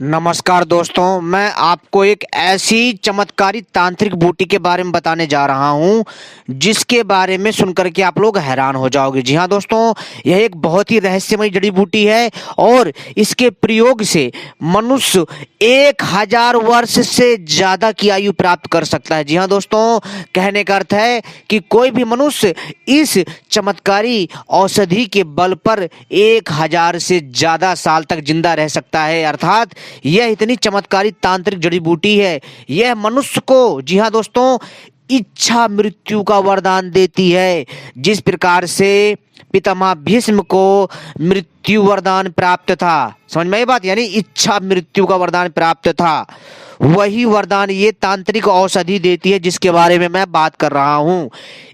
नमस्कार दोस्तों, मैं आपको एक ऐसी चमत्कारी तांत्रिक बूटी के बारे में बताने जा रहा हूं जिसके बारे में सुनकर के आप लोग हैरान हो जाओगे। जी हाँ दोस्तों, यह एक बहुत ही रहस्यमय जड़ी बूटी है और इसके प्रयोग से मनुष्य 1000 वर्ष से ज्यादा की आयु प्राप्त कर सकता है। जी हाँ दोस्तों, कहने का अर्थ है कि कोई भी मनुष्य इस चमत्कारी औषधि के बल पर 1000 से ज्यादा साल तक जिंदा रह सकता है। अर्थात यह इतनी चमत्कारी तांत्रिक जड़ी बूटी है, यह मनुष्य को, जी हाँ दोस्तों, इच्छा मृत्यु का वरदान देती है। जिस प्रकार से पितामह भीष्म को मृत्यु वरदान प्राप्त था, समझ में ये बात, यानी इच्छा मृत्यु का वरदान प्राप्त था, वही वरदान ये तांत्रिक औषधि देती है जिसके बारे में मैं बात कर रहा हूं।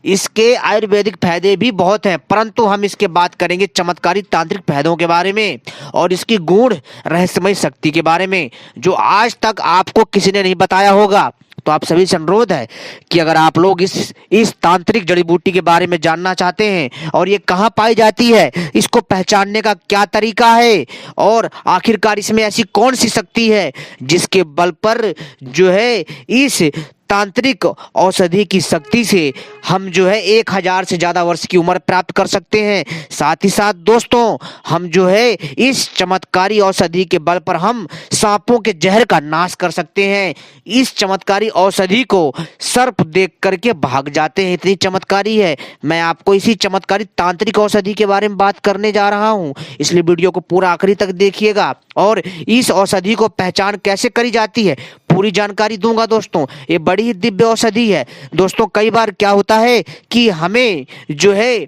इसके आयुर्वेदिक फायदे भी बहुत हैं, परंतु हम इसके बात करेंगे चमत्कारी तांत्रिक फायदों के बारे में और इसकी गूढ़ रहस्यमय शक्ति के बारे में जो आज तक आपको किसी ने नहीं बताया होगा। तो आप सभी से अनुरोध है कि अगर आप लोग इस तांत्रिक जड़ी बूटी के बारे में जानना चाहते हैं और ये कहाँ पाई जाती है, इसको पहचानने का क्या तरीका है और आखिरकार इसमें ऐसी कौन सी शक्ति है जिसके बल पर जो है इस तांत्रिक औषधि की शक्ति से हम जो है 1000 से ज्यादा वर्ष की उम्र प्राप्त कर सकते हैं। साथ ही साथ दोस्तों, हम जो है इस चमत्कारी औषधि के बल पर हम सांपों के जहर का नाश कर सकते हैं। इस चमत्कारी औषधि को सर्प देख करके भाग जाते हैं, इतनी चमत्कारी है। मैं आपको इसी चमत्कारी तांत्रिक औषधि के बारे में बात करने जा रहा हूं, इसलिए वीडियो को पूरा आखिरी तक देखिएगा और इस औषधि को पहचान कैसे करी जाती है पूरी जानकारी दूंगा। दोस्तों, ये बड़ी ही दिव्य औषधि है। दोस्तों, कई बार क्या होता है कि हमें जो है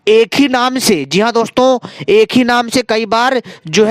एक ही नाम से, जी हाँ दोस्तों, एक ही नाम से कई बार जो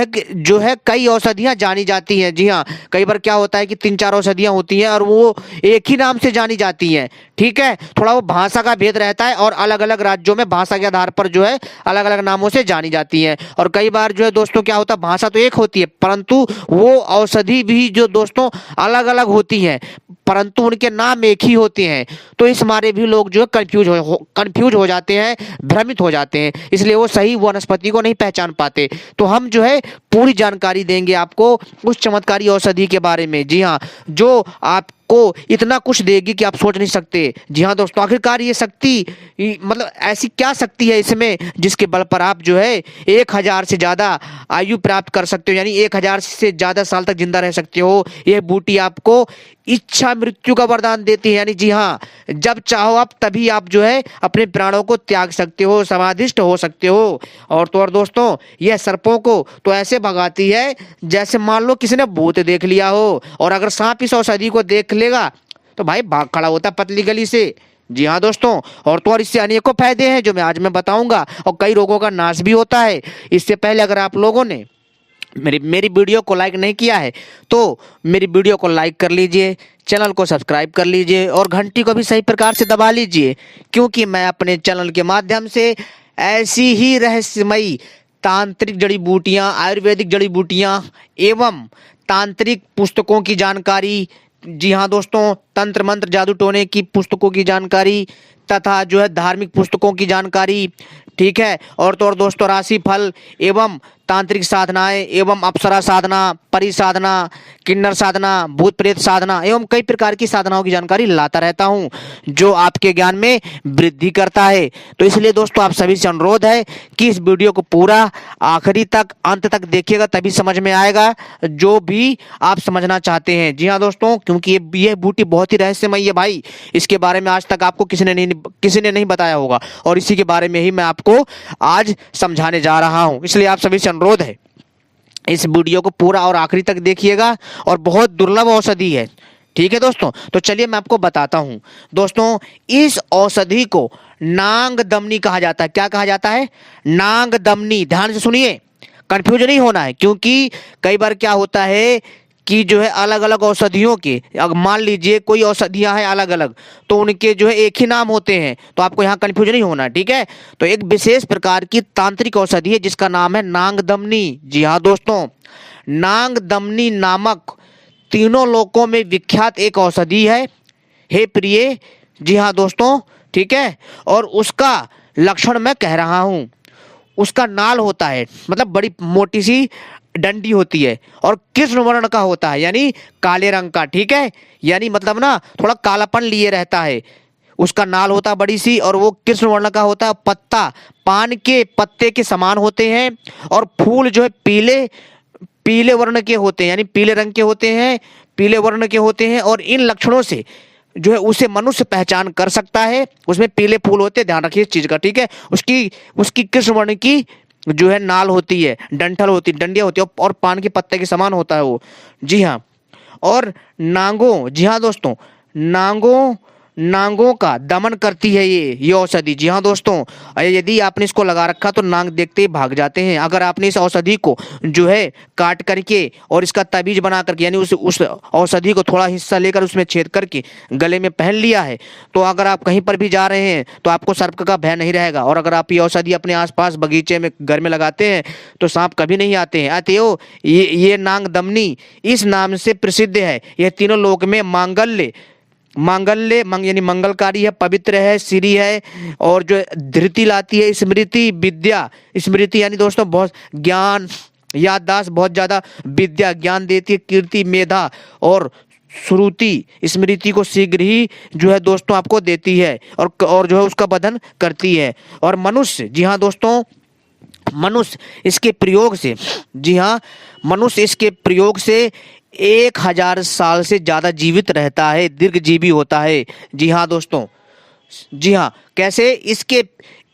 है कई औषधियां जानी जाती हैं। जी हाँ, कई बार क्या होता है कि 3-4 औषधियां होती हैं और वो एक ही नाम से जानी जाती हैं। ठीक है, थोड़ा वो भाषा का भेद रहता है और अलग अलग राज्यों में भाषा के आधार पर जो है अलग अलग नामों से जानी जाती हैं। और कई बार जो है दोस्तों क्या होता है, भाषा तो एक होती है परंतु वो औषधि भी जो दोस्तों अलग अलग होती हैं, परंतु उनके नाम एक ही होते हैं। तो इस मारे भी लोग जो है कंफ्यूज हो जाते हैं, भ्रमित हो जाते हैं, इसलिए वो सही वनस्पति को नहीं पहचान पाते। तो हम जो है पूरी जानकारी देंगे आपको उस चमत्कारी औषधि के बारे में। जी हाँ, जो आपको इतना कुछ देगी कि आप सोच नहीं सकते। जी हाँ दोस्तों, आखिरकार ये शक्ति, मतलब ऐसी क्या शक्ति है इसमें जिसके बल पर आप जो है 1000 से ज्यादा आयु प्राप्त कर सकते हो, यानी 1000 से ज्यादा साल तक जिंदा रह सकते हो। यह बूटी आपको इच्छा मृत्यु का वरदान देती है, यानी जी हाँ, जब चाहो आप तभी आप जो है अपने प्राणों को त्याग सकते हो, समाधिष्ट हो सकते हो। और दोस्तों, यह सर्पों को तो ऐसे भगाती है जैसे मान लो किसी ने भूत देख लिया हो, और अगर सांप इस औषधि को देख लेगा तो भाई भाग खड़ा होता है पतली गली से। जी हाँ दोस्तों, और इससे अनेकों फायदे हैं जो मैं आज में बताऊंगा और कई रोगों का नाश भी होता है। इससे पहले अगर आप लोगों ने मेरी वीडियो को लाइक नहीं किया है तो मेरी वीडियो को लाइक कर लीजिए, चैनल को सब्सक्राइब कर लीजिए और घंटी को भी सही प्रकार से दबा लीजिए, क्योंकि मैं अपने चैनल के माध्यम से ऐसी ही रहस्यमयी तांत्रिक जड़ी बूटियां, आयुर्वेदिक जड़ी बूटियां एवं तांत्रिक पुस्तकों की जानकारी, जी हाँ दोस्तों, तंत्र मंत्र जादू टोने की पुस्तकों की जानकारी तथा जो है धार्मिक पुस्तकों की जानकारी, ठीक है, और दोस्तों राशि फल एवं तांत्रिक साधनाएं एवं अप्सरा साधना, परि साधना, किन्नर साधना, भूत प्रेत साधना एवं कई प्रकार की साधनाओं की जानकारी लाता रहता हूं जो आपके ज्ञान में वृद्धि करता है। तो इसलिए दोस्तों आप सभी से अनुरोध है कि इस वीडियो को पूरा आखिरी तक, अंत तक देखिएगा, तभी समझ में आएगा जो भी आप समझना चाहते हैं। जी हाँ दोस्तों, क्योंकि ये बूटी बहुत ही रहस्यमय है भाई, इसके बारे में आज तक आपको किसी ने नहीं बताया होगा और इसी के बारे में ही मैं आपको आज समझाने जा रहा हूं। इसलिए आप सभी से अनुरोध है इस वीडियो को पूरा और आखिरी तक देखिएगा और बहुत दुर्लभ औषधि है। ठीक है दोस्तों, तो चलिए मैं आपको बताता हूं। दोस्तों, इस औषधि को नाग दमनी कहा जाता है। क्या कहा जाता है? नाग दमनी। ध्यान से सुनिए, कंफ्यूज नहीं होना है, क्योंकि कई बार क्या होता है कि जो है अलग अलग औषधियों के, अगर मान लीजिए कोई औषधियां हैं अलग अलग तो उनके जो है एक ही नाम होते हैं, तो आपको यहाँ कंफ्यूज नहीं होना। ठीक है, तो एक विशेष प्रकार की तांत्रिक औषधि है जिसका नाम है नाग दमनी। जी हाँ दोस्तों, नाग दमनी नामक तीनों लोकों में विख्यात एक औषधि है हे प्रिय। जी हाँ दोस्तों, ठीक है, और उसका लक्षण मैं कह रहा हूं। उसका नाल होता है, मतलब बड़ी मोटी सी डंडी होती है, और कृष्ण वर्ण का होता है यानी काले रंग का, ठीक है, यानी मतलब ना थोड़ा कालापन लिए रहता है। उसका नाल होता है बड़ी सी, और वो कृष्ण वर्ण का होता है। पत्ता पान के पत्ते के समान होते हैं, और फूल जो है पीले पीले वर्ण के होते हैं, यानी पीले रंग के होते हैं, पीले वर्ण के होते हैं। और इन लक्षणों से जो है उसे मनुष्य पहचान कर सकता है। उसमें पीले फूल होते हैं, ध्यान रखिए इस चीज का, ठीक है। उसकी उसकी कृष्ण वर्ण की जो है नाल होती है, डंठल होती, डंडियां होती है, और पान के पत्ते के समान होता है वो, जी हाँ। और नांगों, जी हाँ दोस्तों, नांगों नांगों का दमन करती है ये औषधि, जी हाँ दोस्तों। यदि आपने इसको लगा रखा तो नांग देखते ही भाग जाते हैं। अगर आपने इस औषधि को जो है काट करके और इसका ताबीज बना करके, यानी उस औषधि को थोड़ा हिस्सा लेकर उसमें छेद करके गले में पहन लिया है, तो अगर आप कहीं पर भी जा रहे हैं तो आपको सर्प का भय नहीं रहेगा। और अगर आप ये औषधि अपने आसपास बगीचे में, घर में लगाते हैं तो सांप कभी नहीं आते हैं। अतएव ये नांग दमनी इस नाम से प्रसिद्ध है। यह तीनों लोक में यानी मंगलकारी है, पवित्र है, श्री है, और जो धृति लाती है, स्मृति, विद्या, स्मृति यानी दोस्तों बहुत ज्ञान, याददाश्त, बहुत ज्यादा विद्या ज्ञान देती है, कीर्ति, मेधा, और श्रुति स्मृति को शीघ्र ही जो है दोस्तों आपको देती है, और जो है उसका बदन करती है। और मनुष्य, जी हाँ दोस्तों, मनुष्य इसके प्रयोग से, जी हाँ, मनुष्य इसके प्रयोग से 1000 साल से ज्यादा जीवित रहता है, दीर्घजीवी होता है, जी हाँ दोस्तों, जी हाँ। कैसे? इसके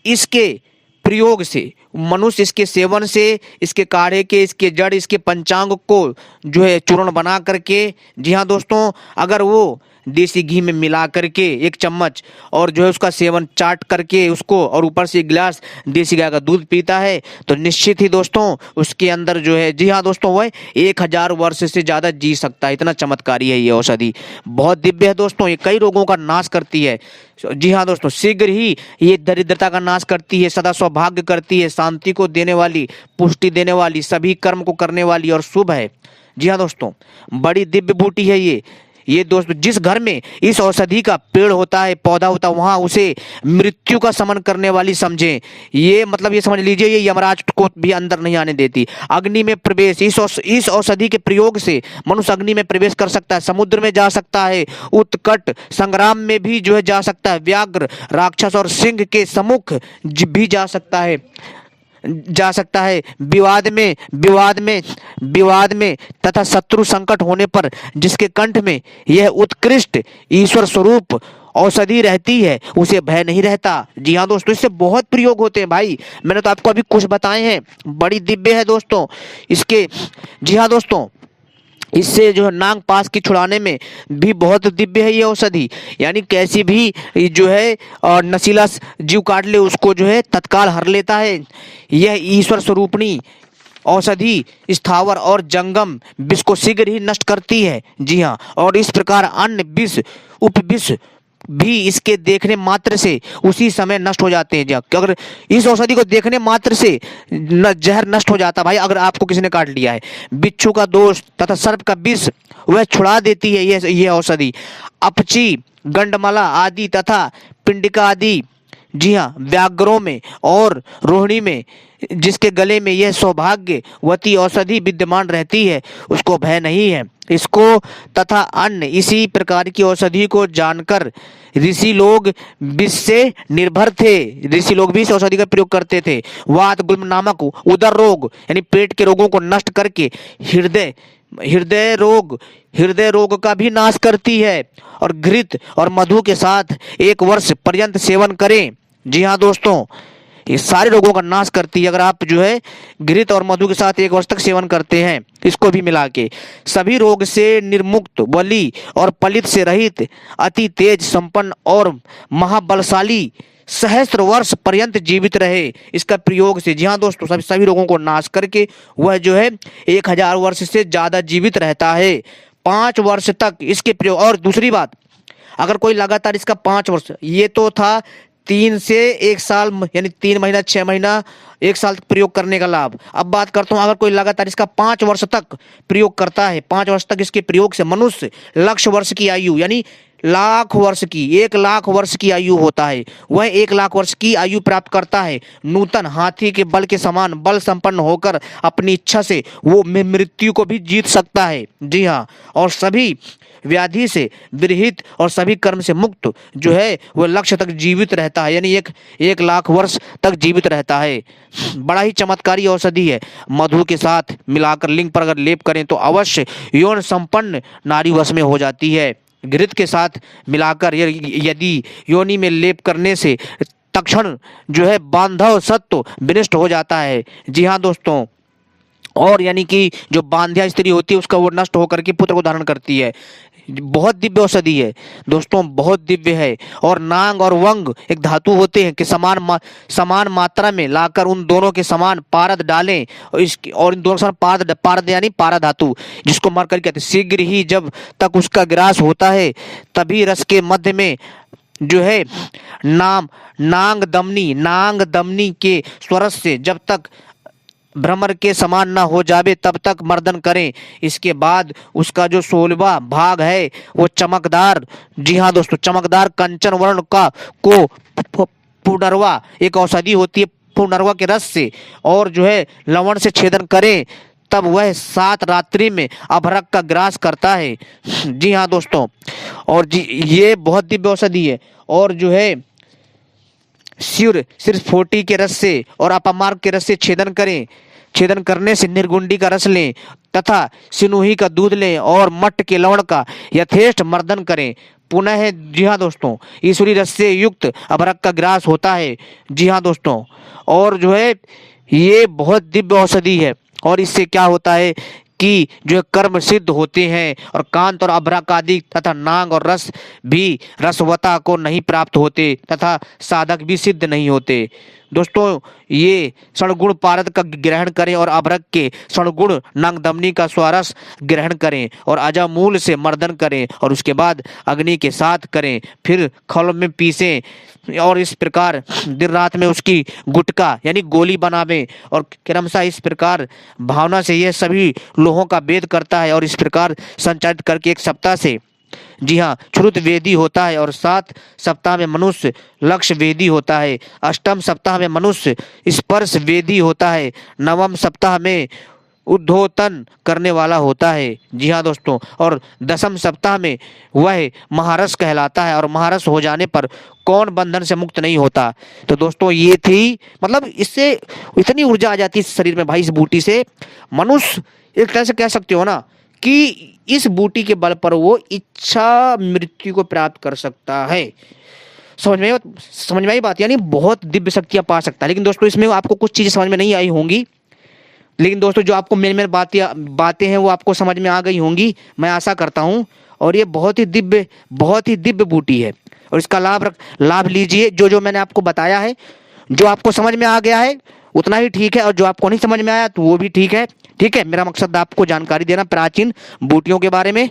इसके प्रयोग से मनुष्य, इसके सेवन से, इसके काढ़े के, इसके जड़, इसके पंचांग को जो है चूर्ण बना करके, जी हाँ दोस्तों, अगर वो देसी घी में मिला करके 1 चम्मच, और जो है उसका सेवन चाट करके उसको, और ऊपर से 1 गिलास देसी गाय का दूध पीता है, तो निश्चित ही दोस्तों उसके अंदर जो है, जी हाँ दोस्तों, वह 1000 वर्ष से ज्यादा जी सकता है। इतना चमत्कारी है ये औषधि, बहुत दिव्य है दोस्तों। ये कई रोगों का नाश करती है, जी हाँ दोस्तों। शीघ्र ही ये दरिद्रता का नाश करती है, सदा सौभाग्य करती है, शांति को देने वाली, पुष्टि देने वाली, सभी कर्म को करने वाली, और शुभ है, जी हाँ दोस्तों। बड़ी दिव्य बूटी है ये दोस्तों। जिस घर में इस औषधि का पेड़ होता है, पौधा होता है, वहां उसे मृत्यु का समन करने वाली समझें। ये मतलब ये समझ लीजिए, ये यमराज को भी अंदर नहीं आने देती। अग्नि में प्रवेश, इस औषधि के प्रयोग से मनुष्य अग्नि में प्रवेश कर सकता है, समुद्र में जा सकता है, उत्कट संग्राम में भी जो है जा सकता है, व्याघ्र, राक्षस और सिंह के सम्मुख भी जा सकता है, विवाद में तथा शत्रु संकट होने पर जिसके कंठ में यह उत्कृष्ट ईश्वर स्वरूप औषधि रहती है, उसे भय नहीं रहता। जी हाँ दोस्तों, इससे बहुत प्रयोग होते हैं भाई, मैंने तो आपको अभी कुछ बताए हैं, बड़ी दिव्य है दोस्तों इसके, जी हाँ दोस्तों। इससे जो है नाग पास की छुड़ाने में भी बहुत दिव्य है ये औषधि, यानी कैसी भी जो है और नशीला जीव काट ले उसको जो है तत्काल हर लेता है। यह ईश्वर स्वरूपणी औषधि स्थावर और जंगम विष को शीघ्र ही नष्ट करती है, जी हाँ। और इस प्रकार अन्य विष, उपविष भी इसके देखने मात्र से उसी समय नष्ट हो जाते हैं। अगर इस औषधि को देखने मात्र से जहर नष्ट हो जाता भाई, अगर आपको किसी ने काट लिया है। बिच्छू का दोष तथा सर्प का विष वह छुड़ा देती है ये औषधि। अपची, गंडमला आदि तथा पिंडिका आदि, जी हाँ, व्याघ्रों में और रोहिणी में जिसके गले में यह सौभाग्यवती औषधि विद्यमान रहती है, उसको भय नहीं है। इसको तथा अन्य इसी प्रकार की औषधि को जानकर ऋषि लोग विष से निर्भर थे। ऋषि लोग भी इस औषधि का प्रयोग करते थे। वात गुल्म नामक उदर रोग यानी पेट के रोगों को नष्ट करके हृदय रोग का भी नाश करती है। और घृत और मधु के साथ 1 वर्ष पर्यंत सेवन करें, जी हाँ दोस्तों, ये सारे रोगों का नाश करती है। अगर आप जो है घृत और मधु के साथ 1 वर्ष तक सेवन करते हैं, इसको भी मिला के, सभी रोग से निर्मुक्त, बली और पलित से रहित, अति तेज संपन्न और महाबलशाली, सहस्त्र वर्ष पर्यंत जीवित रहे इसका प्रयोग से। जी हाँ दोस्तों, सभी रोगों को नाश करके वह जो है 1000 वर्ष से ज्यादा जीवित रहता है, 5 वर्ष तक इसके प्रयोग। और दूसरी बात, अगर कोई लगातार इसका 5 वर्ष, ये तो था 3 से 1 साल, यानी 3 महीना, 6 महीना, 1 साल तक प्रयोग करने का लाभ। अब बात करता हूँ, अगर कोई लगातार इसका 5 वर्ष तक प्रयोग करता है, 5 वर्ष तक इसके प्रयोग से मनुष्य लक्ष्य वर्ष की आयु, यानी 1 लाख वर्ष की आयु होता है। वह 1 लाख वर्ष की आयु प्राप्त करता है। नूतन हाथी के बल के समान बल संपन्न होकर अपनी इच्छा से वो मृत्यु को भी जीत सकता है। जी हाँ, और सभी व्याधि से विरहित और सभी कर्म से मुक्त जो है वह लक्ष्य तक जीवित रहता है, यानी 1 लाख वर्ष तक जीवित रहता है। बड़ा ही चमत्कारी औषधि है। मधु के साथ मिलाकर लिंग पर अगर लेप करें तो अवश्य यौन संपन्न नारी वश में हो जाती है। घृत के साथ मिलाकर यदि योनि में लेप करने से तक्षण जो है बांधव सत्व विनष्ट हो जाता है। जी हाँ दोस्तों, और यानी कि जो बांध्या स्त्री होती है उसका वो नष्ट होकर के पुत्र को धारण करती है। बहुत दिव्य औषधि है दोस्तों, बहुत दिव्य है। और नांग और वंग एक धातु होते हैं कि समान मात्रा में लाकर उन दोनों के समान पारद डालें और इन दोनों समान पारद यानी पारा धातु जिसको मरकर कहते हैं। शीघ्र ही जब तक उसका ग्रास होता है तभी रस के मध्य में जो है नांग दमनी के स्वरस से जब तक भ्रमर के समान न हो जावे तब तक मर्दन करें। इसके बाद उसका जो 16वां भाग है वो चमकदार, जी हाँ दोस्तों, चमकदार कंचन वर्ण का को पुनर्वा एक औषधि होती है पुनर्वा के रस से और जो है लवण से छेदन करें तब वह 7 रात्रि में अभरक का ग्रास करता है। जी हाँ दोस्तों, और जी ये बहुत दिव्य औषधि है। और जो है सिर 40 के रस से और अपमार्ग के रस से छेदन करने से निर्गुंडी का रस लें तथा सिनुही का दूध लें और मट्ट के लवण का यथेष्ट मर्दन करें। पुनः जी हाँ दोस्तों, ईश्वरी रस से युक्त अभरक का ग्रास होता है। जी हाँ दोस्तों, और जो है ये बहुत दिव्य औषधि है और इससे क्या होता है कि जो कर्म सिद्ध होते हैं और कांत और अभ्रक आदि तथा नांग और रस भी रसवता को नहीं प्राप्त होते तथा साधक भी सिद्ध नहीं होते। दोस्तों ये सणगुण पारद का ग्रहण करें और अभ्रक के सणगुण नांग दमनी का स्वारस ग्रहण करें और अजामूल से मर्दन करें और उसके बाद अग्नि के साथ करें, फिर खल में पीसें और इस प्रकार दिन रात में उसकी गुटका यानी गोली बनावें और क्रमशः इस प्रकार भावना से यह सभी लोहों का भेद करता है और इस प्रकार संचालित करके 1 सप्ताह से जी हाँ श्रुत वेदी होता है और 7 सप्ताह में मनुष्य लक्ष्य वेदी होता है। 8वें सप्ताह में मनुष्य स्पर्श वेदी होता है। 9वें सप्ताह में उद्धोतन करने वाला होता है। जी हाँ दोस्तों, और 10वें सप्ताह में वह महारस कहलाता है और महारस हो जाने पर कौन बंधन से मुक्त नहीं होता। तो दोस्तों ये थी, मतलब इससे इतनी ऊर्जा आ जाती है शरीर में भाई, इस बूटी से मनुष्य एक तरह से कह सकते हो ना कि इस बूटी के बल पर वो इच्छा मृत्यु को प्राप्त कर सकता है। समझ में आई बात, यानी बहुत दिव्य शक्तियां पा सकता है। लेकिन दोस्तों इसमें आपको कुछ चीजें समझ में नहीं आई होंगी, लेकिन दोस्तों जो आपको मेन बातें हैं वो आपको समझ में आ गई होंगी, मैं आशा करता हूं। और ये बहुत ही दिव्य बूटी है और इसका लाभ लीजिए। जो मैंने आपको बताया है, जो आपको समझ में आ गया है उतना ही ठीक है और जो आपको नहीं समझ में आया तो वो भी ठीक है। ठीक है, मेरा मकसद आपको जानकारी देना प्राचीन बूटियों के बारे में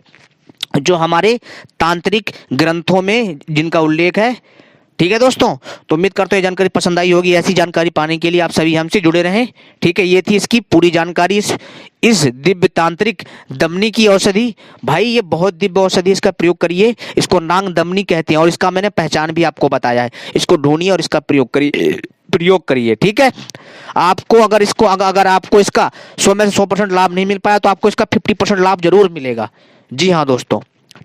जो हमारे तांत्रिक ग्रंथों में जिनका उल्लेख है। ठीक है दोस्तों, तो उम्मीद करते हैं जानकारी पसंद आई होगी। ऐसी जानकारी पाने के लिए आप सभी हमसे जुड़े रहें। ठीक है, ये थी इसकी पूरी जानकारी इस दिव्य तांत्रिक दमनी की औषधि। भाई ये बहुत दिव्य औषधि, इसका प्रयोग करिए। इसको नांग दमनी कहते हैं और इसका मैंने पहचान भी आपको बताया है। इसको ढूंढिए और इसका प्रयोग करिए। ठीक है, आपको अगर आपको इसका 100 में से 100% लाभ नहीं मिल पाया तो आपको इसका 50% लाभ जरूर मिलेगा। जी हाँ दोस्तों,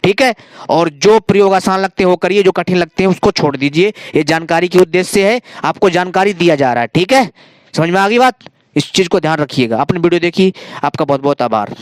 ठीक है। और जो प्रयोग आसान लगते हो करिए, जो कठिन लगते हैं उसको छोड़ दीजिए। ये जानकारी के उद्देश्य से है, आपको जानकारी दिया जा रहा है। ठीक है, समझ में आ गई बात, इस चीज को ध्यान रखिएगा। अपनी वीडियो देखिए, आपका बहुत बहुत आभार।